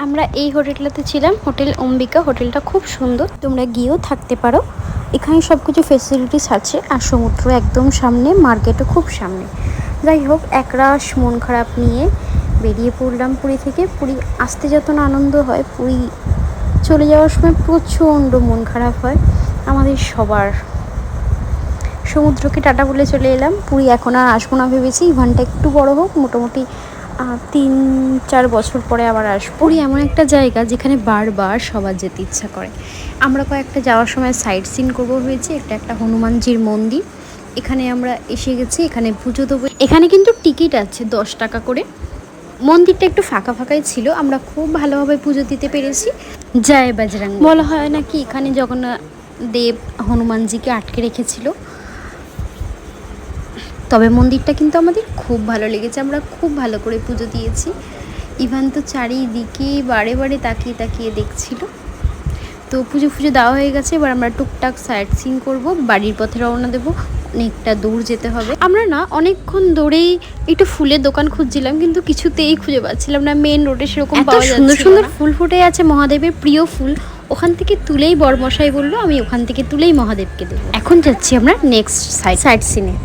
আমরা এই হোটেলটাতে ছিলাম, হোটেল অম্বিকা। হোটেলটা খুব সুন্দর, তোমরা গিয়েও থাকতে পারো। এখানে সব কিছু ফেসিলিটিস আছে, আর সমুদ্র একদম সামনে, মার্কেটও খুব সামনে। যাই হোক, একরাশ মন খারাপ নিয়ে বেরিয়ে পড়লাম পুরী থেকে। পুরী আসতে যত না আনন্দ হয়, পুরী চলে যাওয়ার সময় প্রচণ্ড মন খারাপ হয় আমাদের সবার। সমুদ্রকে টাটা বলে চলে এলাম। পুরী এখন আর আসবো না ভেবেছি, ইভানটা একটু বড় হোক, মোটামুটি 3-4 বছর পরে আবার আসবো। পুরী এমন একটা জায়গা যেখানে বারবার সবার যেতে ইচ্ছা করে। আমরা কয়েকটা যাওয়ার সময় সাইট সিন করবো ভেবেছি। একটা হনুমানজির মন্দির, এখানে আমরা এসে গেছি, এখানে পুজো দেবো। এখানে কিন্তু টিকিট আছে 10 টাকা করে। মন্দিরটা একটু ফাঁকা ফাঁকাই ছিল, আমরা খুব ভালোভাবে পুজো দিতে পেরেছি। জয় বজরং বলা হয় নাকি, এখানে জগন্নাথ দেব হনুমানজিকে আটকে রেখেছিল। তবে মন্দিরটা কিন্তু আমাদের খুব ভালো লেগেছে, আমরা খুব ভালো করে পুজো দিয়েছি। ইভান তো চারিদিকে বারে বারে তাকিয়ে তাকিয়ে দেখছিল। তো পুজো দেওয়া হয়ে গেছে, এবার আমরা টুকটাক সাইট সিন করবো, বাড়ির পথে রওনা দেবো। অনেকটা দূর যেতে হবে। আমরা না অনেকক্ষণ ধরেই একটু ফুলের দোকান খুঁজছিলাম, কিন্তু কিছুতেই খুঁজে পাচ্ছিলাম না। মেন রোডে সেরকম পাওয়া যাচ্ছে সুন্দর সুন্দর ফুল ফুটে আছে, মহাদেবের প্রিয় ফুল। ওখান থেকে তুলেই বরমশাই বললো আমি ওখান থেকে তুলেই মহাদেবকে দেবো। এখন যাচ্ছি আমরা নেক্সট সাইট সিনে।